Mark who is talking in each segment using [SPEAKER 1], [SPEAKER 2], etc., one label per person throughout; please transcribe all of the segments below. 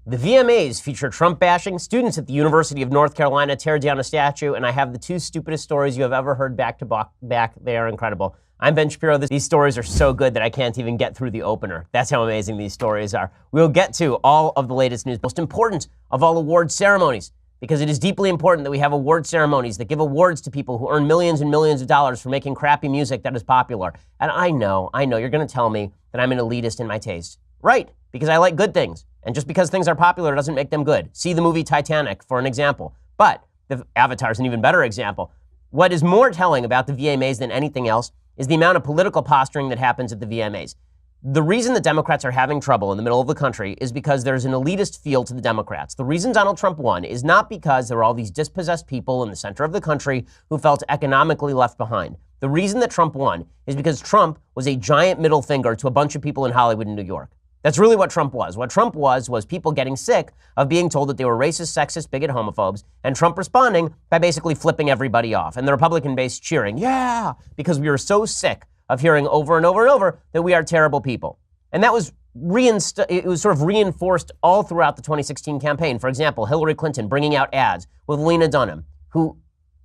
[SPEAKER 1] The VMAs feature Trump bashing, students at the University of North Carolina tear down a statue, and I have the two stupidest stories you have ever heard back to back. They are incredible. I'm Ben Shapiro. These stories are so good that I can't even get through the opener. That's how amazing these stories are. We'll get to all of the latest news, most important of all award ceremonies, because it is deeply important that we have award ceremonies that give awards to people who earn millions and millions of dollars for making crappy music that is popular. And I know, you're going to tell me that I'm an elitist in my taste. Right, because I like good things. And just because things are popular doesn't make them good. See the movie Titanic for an example. But the Avatar is an even better example. What is more telling about the VMAs than anything else is the amount of political posturing that happens at the VMAs. The reason the Democrats are having trouble in the middle of the country is because there's an elitist feel to the Democrats. The reason Donald Trump won is not because there were all these dispossessed people in the center of the country who felt economically left behind. The reason that Trump won is because Trump was a giant middle finger to a bunch of people in Hollywood and New York. That's really what Trump was. What Trump was people getting sick of being told that they were racist, sexist, bigot, homophobes, and Trump responding by basically flipping everybody off. And the Republican base cheering, yeah, because we were so sick of hearing over and over and over that we are terrible people. And that was it was sort of reinforced all throughout the 2016 campaign. For example, Hillary Clinton bringing out ads with Lena Dunham, who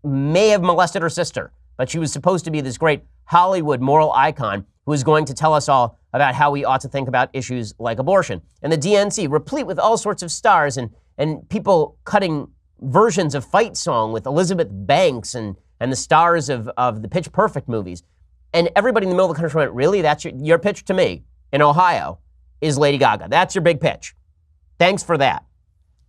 [SPEAKER 1] may have molested her sister, but she was supposed to be this great Hollywood moral icon who is going to tell us all about how we ought to think about issues like abortion. And the DNC, replete with all sorts of stars and people cutting versions of Fight Song with Elizabeth Banks and the stars of the Pitch Perfect movies. And everybody in the middle of the country went, really? That's your pitch to me in Ohio is Lady Gaga. That's your big pitch. Thanks for that.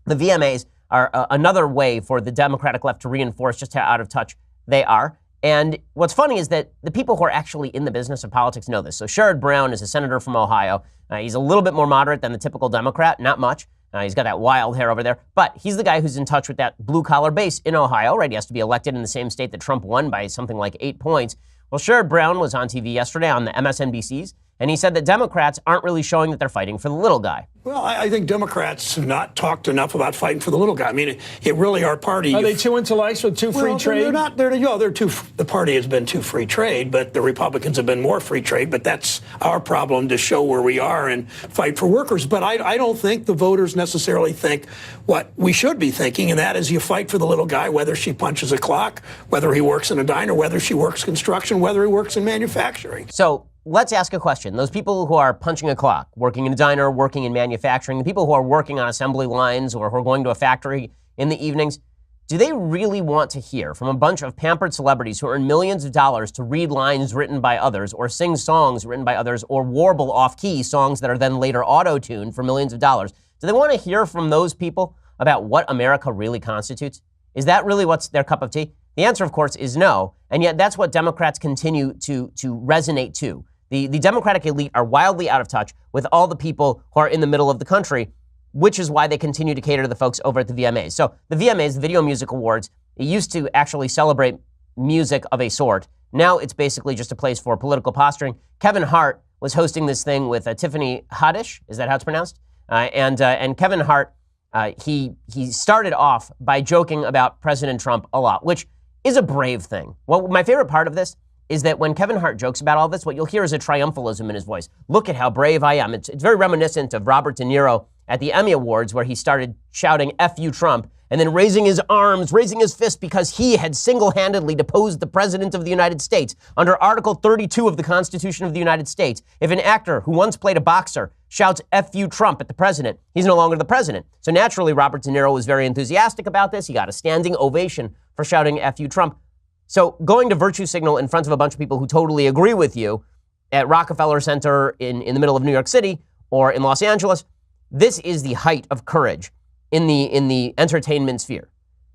[SPEAKER 1] The VMAs are another way for the Democratic left to reinforce just how out of touch they are. And what's funny is that the people who are actually in the business of politics know this. So Sherrod Brown is a senator from Ohio. He's a little bit more moderate than the typical Democrat, not much. He's got that wild hair over there. But he's the guy who's in touch with that blue-collar base in Ohio, right? He has to be elected in the same state that Trump won by something like 8 points. Well, Sherrod Brown was on TV yesterday on the MSNBCs, and he said that Democrats aren't really showing that they're fighting for the little guy.
[SPEAKER 2] Well, I think Democrats have not talked enough about fighting for the little guy. I mean, it really our party.
[SPEAKER 3] Are they too into life with too free trade?
[SPEAKER 2] They're not. They're too. The party has been too free trade, but the Republicans have been more free trade. But that's our problem to show where we are and fight for workers. But I don't think the voters necessarily think what we should be thinking, and that is you fight for the little guy, whether she punches a clock, whether he works in a diner, whether she works construction, whether he works in manufacturing.
[SPEAKER 1] So let's ask a question. Those people who are punching a clock, working in a diner, working in manufacturing, the people who are working on assembly lines or who are going to a factory in the evenings, do they really want to hear from a bunch of pampered celebrities who earn millions of dollars to read lines written by others or sing songs written by others or warble off-key songs that are then later auto-tuned for millions of dollars? Do they want to hear from those people about what America really constitutes? Is that really what's their cup of tea? The answer, of course, is no. And yet that's what Democrats continue to resonate to. The Democratic elite are wildly out of touch with all the people who are in the middle of the country, which is why they continue to cater to the folks over at the VMAs. So the VMAs, the Video Music Awards, it used to actually celebrate music of a sort. Now it's basically just a place for political posturing. Kevin Hart was hosting this thing with Tiffany Haddish. Is that how it's pronounced? And Kevin Hart, he started off by joking about President Trump a lot, which is a brave thing. Well, my favorite part of this is that when Kevin Hart jokes about all this, what you'll hear is a triumphalism in his voice. Look at how brave I am. It's very reminiscent of Robert De Niro at the Emmy Awards, where he started shouting, F you, Trump, and then raising his arms, raising his fist because he had single-handedly deposed the President of the United States. Under Article 32 of the Constitution of the United States, if an actor who once played a boxer shouts F you, Trump at the president, he's no longer the president. So naturally, Robert De Niro was very enthusiastic about this. He got a standing ovation for shouting F you, Trump. So going to virtue signal in front of a bunch of people who totally agree with you at Rockefeller Center in the middle of New York City or in Los Angeles, this is the height of courage in the entertainment sphere.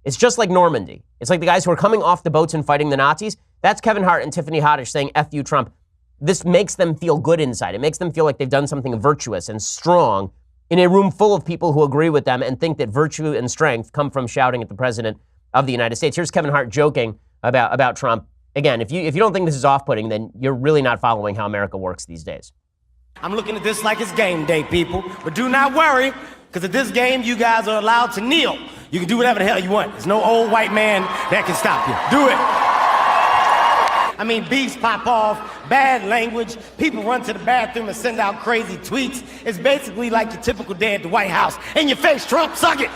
[SPEAKER 1] It's just like Normandy. It's like the guys who are coming off the boats and fighting the Nazis. That's Kevin Hart and Tiffany Haddish saying F you, Trump. This makes them feel good inside. It makes them feel like they've done something virtuous and strong in a room full of people who agree with them and think that virtue and strength come from shouting at the President of the United States. Here's Kevin Hart joking about Trump. Again, if you don't think this is off-putting, then you're really not following how America works these days.
[SPEAKER 4] I'm looking at this like it's game day, people. But do not worry, because at this game, you guys are allowed to kneel. You can do whatever the hell you want. There's no old white man that can stop you. Do it. I mean, beefs pop off, bad language, people run to the bathroom and send out crazy tweets. It's basically like your typical day at the White House. In your face, Trump, suck it!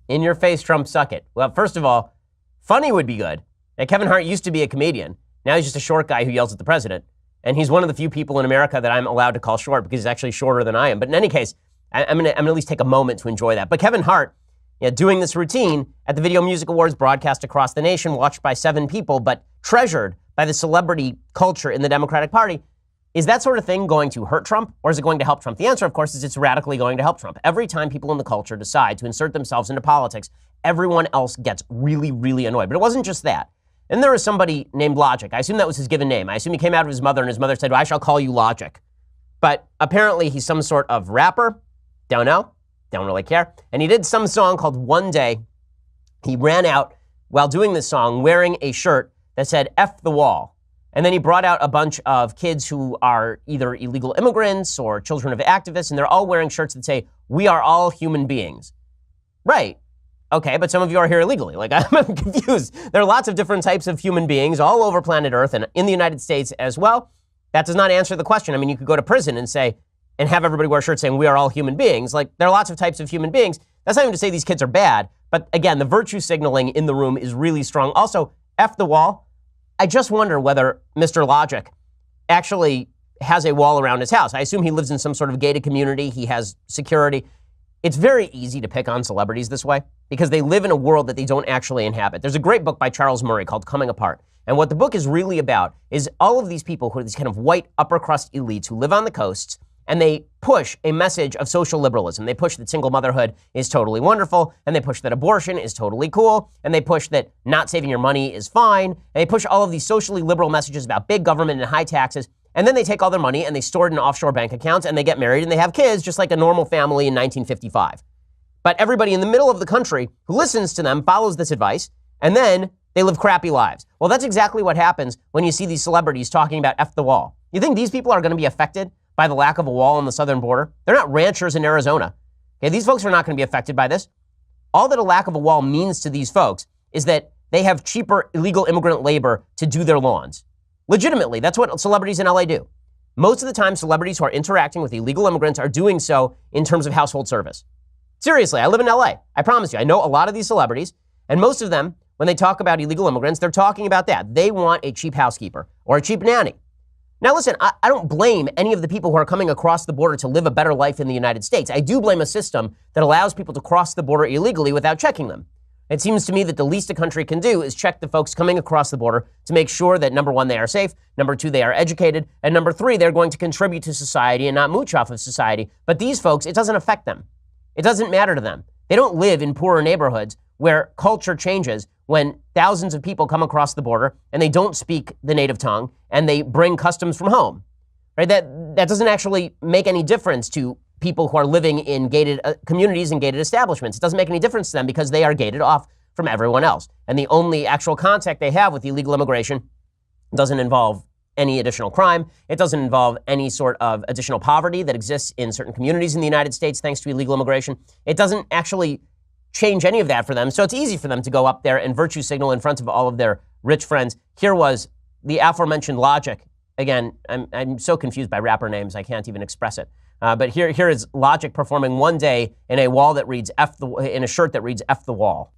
[SPEAKER 1] In your face, Trump, suck it. Well, first of all, funny would be good. And Kevin Hart used to be a comedian. Now he's just a short guy who yells at the president. And he's one of the few people in America that I'm allowed to call short because he's actually shorter than I am. But in any case, I'm gonna at least take a moment to enjoy that. But Kevin Hart, doing this routine at the Video Music Awards, broadcast across the nation, watched by 7 people, but treasured by the celebrity culture in the Democratic Party, is that sort of thing going to hurt Trump, or is it going to help Trump? The answer, of course, is it's radically going to help Trump. Every time people in the culture decide to insert themselves into politics, everyone else gets really, really annoyed. But it wasn't just that. And there was somebody named Logic. I assume that was his given name. I assume he came out of his mother, and his mother said, well, I shall call you Logic. But apparently he's some sort of rapper. Don't know. Don't really care. And he did some song called One Day. He ran out while doing this song wearing a shirt that said F the wall. And then he brought out a bunch of kids who are either illegal immigrants or children of activists, and they're all wearing shirts that say, we are all human beings. Right. Okay, but some of you are here illegally. Like, I'm confused. There are lots of different types of human beings all over planet Earth and in the United States as well. That does not answer the question. I mean, you could go to prison and say, and have everybody wear shirts saying we are all human beings. Like, there are lots of types of human beings. That's not even to say these kids are bad. But again, the virtue signaling in the room is really strong. Also, F the wall. I just wonder whether Mr. Logic actually has a wall around his house. I assume he lives in some sort of gated community. He has security. It's very easy to pick on celebrities this way because they live in a world that they don't actually inhabit. There's a great book by Charles Murray called Coming Apart. And what the book is really about is all of these people who are these kind of white upper crust elites who live on the coasts, and they push a message of social liberalism. They push that single motherhood is totally wonderful, and they push that abortion is totally cool, and they push that not saving your money is fine, and they push all of these socially liberal messages about big government and high taxes, and then they take all their money and they store it in offshore bank accounts, and they get married and they have kids just like a normal family in 1955. But everybody in the middle of the country who listens to them follows this advice, and then they live crappy lives. Well, that's exactly what happens when you see these celebrities talking about F the wall. You think these people are going to be affected by the lack of a wall on the southern border? They're not ranchers in Arizona. Okay, these folks are not going to be affected by this. All that a lack of a wall means to these folks is that they have cheaper illegal immigrant labor to do their lawns. Legitimately, that's what celebrities in LA do. Most of the time, celebrities who are interacting with illegal immigrants are doing so in terms of household service. Seriously, I live in LA. I promise you, I know a lot of these celebrities, and most of them, when they talk about illegal immigrants, they're talking about that. They want a cheap housekeeper or a cheap nanny. Now listen, I don't blame any of the people who are coming across the border to live a better life in the United States. I do blame a system that allows people to cross the border illegally without checking them. It seems to me that the least a country can do is check the folks coming across the border to make sure that, number one, they are safe, number two, they are educated, and number three, they're going to contribute to society and not mooch off of society. But these folks, it doesn't affect them. It doesn't matter to them. They don't live in poorer neighborhoods where culture changes when thousands of people come across the border and they don't speak the native tongue and they bring customs from home, right? That doesn't actually make any difference to people who are living in gated communities and gated establishments. It doesn't make any difference to them because they are gated off from everyone else. And the only actual contact they have with illegal immigration doesn't involve any additional crime. It doesn't involve any sort of additional poverty that exists in certain communities in the United States thanks to illegal immigration. It doesn't actually change any of that for them. So it's easy for them to go up there and virtue signal in front of all of their rich friends. Here was the aforementioned Logic. Again, I'm so confused by rapper names, I can't even express it. But here is Logic performing One Day in a wall that reads in a shirt that reads F the wall.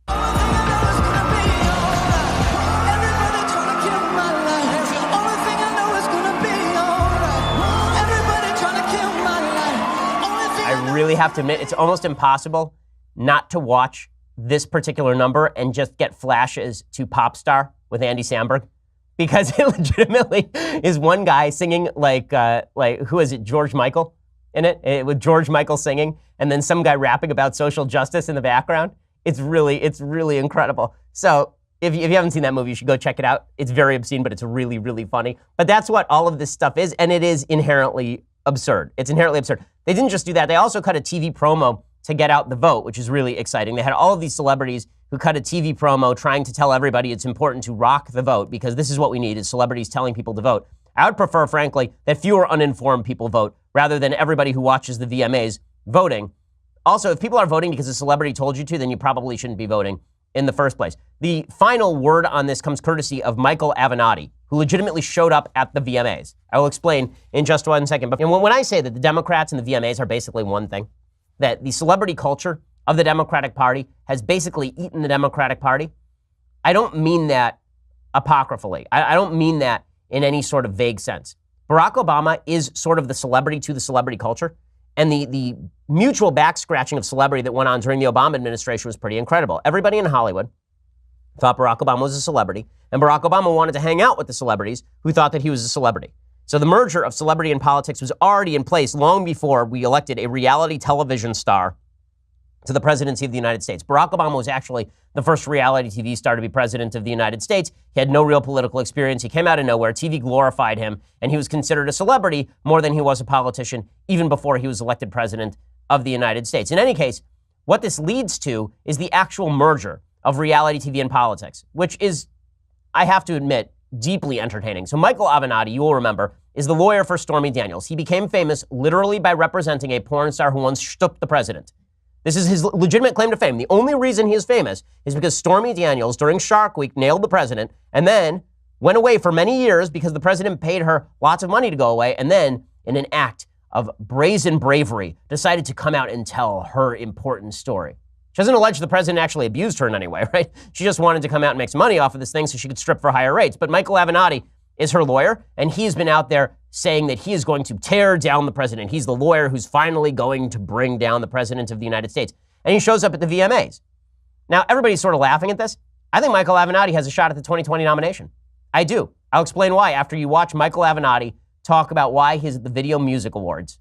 [SPEAKER 1] I really have to admit, it's almost impossible not to watch this particular number and just get flashes to Pop Star with Andy Samberg, because it legitimately is one guy singing like who is it, George Michael in it, with George Michael singing, and then some guy rapping about social justice in the background. It's really incredible. So if you haven't seen that movie, you should go check it out. It's very obscene, but it's really, really funny. But that's what all of this stuff is, and it is inherently absurd. It's inherently absurd. They didn't just do that. They also cut a TV promo to get out the vote, which is really exciting. They had all of these celebrities who cut a TV promo trying to tell everybody it's important to rock the vote because this is what we need, is celebrities telling people to vote. I would prefer, frankly, that fewer uninformed people vote rather than everybody who watches the VMAs voting. Also, if people are voting because a celebrity told you to, then you probably shouldn't be voting in the first place. The final word on this comes courtesy of Michael Avenatti, who legitimately showed up at the VMAs. I will explain in just 1 second. But when I say that the Democrats and the VMAs are basically one thing, that the celebrity culture of the Democratic Party has basically eaten the Democratic Party, I don't mean that apocryphally. I don't mean that in any sort of vague sense. Barack Obama is sort of the celebrity to the celebrity culture. And the mutual back scratching of celebrity that went on during the Obama administration was pretty incredible. Everybody in Hollywood thought Barack Obama was a celebrity, and Barack Obama wanted to hang out with the celebrities who thought that he was a celebrity. So the merger of celebrity and politics was already in place long before we elected a reality television star to the presidency of the United States. Barack Obama was actually the first reality TV star to be president of the United States. He had no real political experience. He came out of nowhere. TV glorified him, and he was considered a celebrity more than he was a politician, even before he was elected president of the United States. In any case, what this leads to is the actual merger of reality TV and politics, which is, I have to admit, deeply entertaining. So Michael Avenatti, you will remember, is the lawyer for Stormy Daniels. He became famous literally by representing a porn star who once stooped the president. This is his legitimate claim to fame. The only reason he is famous is because Stormy Daniels, during Shark Week, nailed the president and then went away for many years because the president paid her lots of money to go away, and then, in an act of brazen bravery, decided to come out and tell her important story. She doesn't allege the president actually abused her in any way, right? She just wanted to come out and make some money off of this thing so she could strip for higher rates. But Michael Avenatti is her lawyer, and he's been out there saying that he is going to tear down the president. He's the lawyer who's finally going to bring down the president of the United States. And he shows up at the VMAs. Now, everybody's sort of laughing at this. I think Michael Avenatti has a shot at the 2020 nomination. I do. I'll explain why after you watch Michael Avenatti talk about why he's at the Video Music Awards.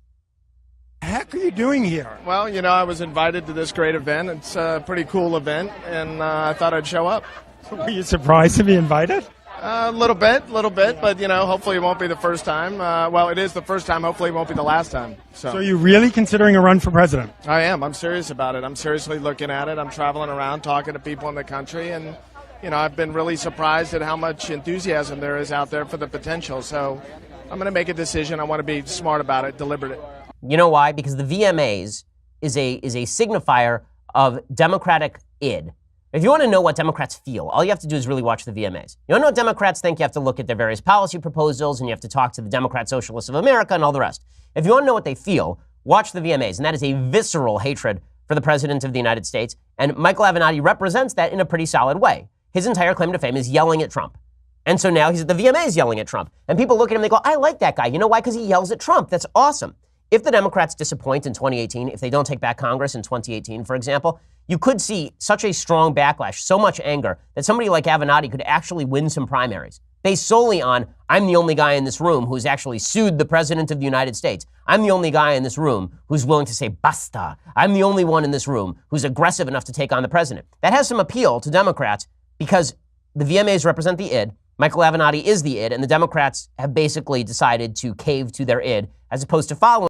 [SPEAKER 3] What the heck are you doing here?
[SPEAKER 5] Well, you know, I was invited to this great event. It's a pretty cool event, and I thought I'd show up.
[SPEAKER 3] Were you surprised to be invited?
[SPEAKER 5] A little bit, but, you know, hopefully it won't be the first time. Well, it is the first time. Hopefully it won't be the last time.
[SPEAKER 3] So are you really considering a run for president?
[SPEAKER 5] I am. I'm serious about it. I'm seriously looking at it. I'm traveling around talking to people in the country, and, you know, I've been really surprised at how much enthusiasm there is out there for the potential. So I'm going to make a decision. I want to be smart about it, deliberate.
[SPEAKER 1] You know why? Because the VMAs is a signifier of Democratic id. If you want to know what Democrats feel, all you have to do is really watch the VMAs. You want to know what Democrats think, you have to look at their various policy proposals, and you have to talk to the Democrat Socialists of America and all the rest. If you want to know what they feel, watch the VMAs, and that is a visceral hatred for the President of the United States, and Michael Avenatti represents that in a pretty solid way. His entire claim to fame is yelling at Trump. And so now he's at the VMAs yelling at Trump. And people look at him and they go, I like that guy. You know why? Because he yells at Trump. That's awesome. If the Democrats disappoint in 2018, if they don't take back Congress in 2018, for example, you could see such a strong backlash, so much anger, that somebody like Avenatti could actually win some primaries based solely on, I'm the only guy in this room who's actually sued the President of the United States. I'm the only guy in this room who's willing to say basta. I'm the only one in this room who's aggressive enough to take on the president. That has some appeal to Democrats because the VMAs represent the id, Michael Avenatti is the id, and the Democrats have basically decided to cave to their id as opposed to following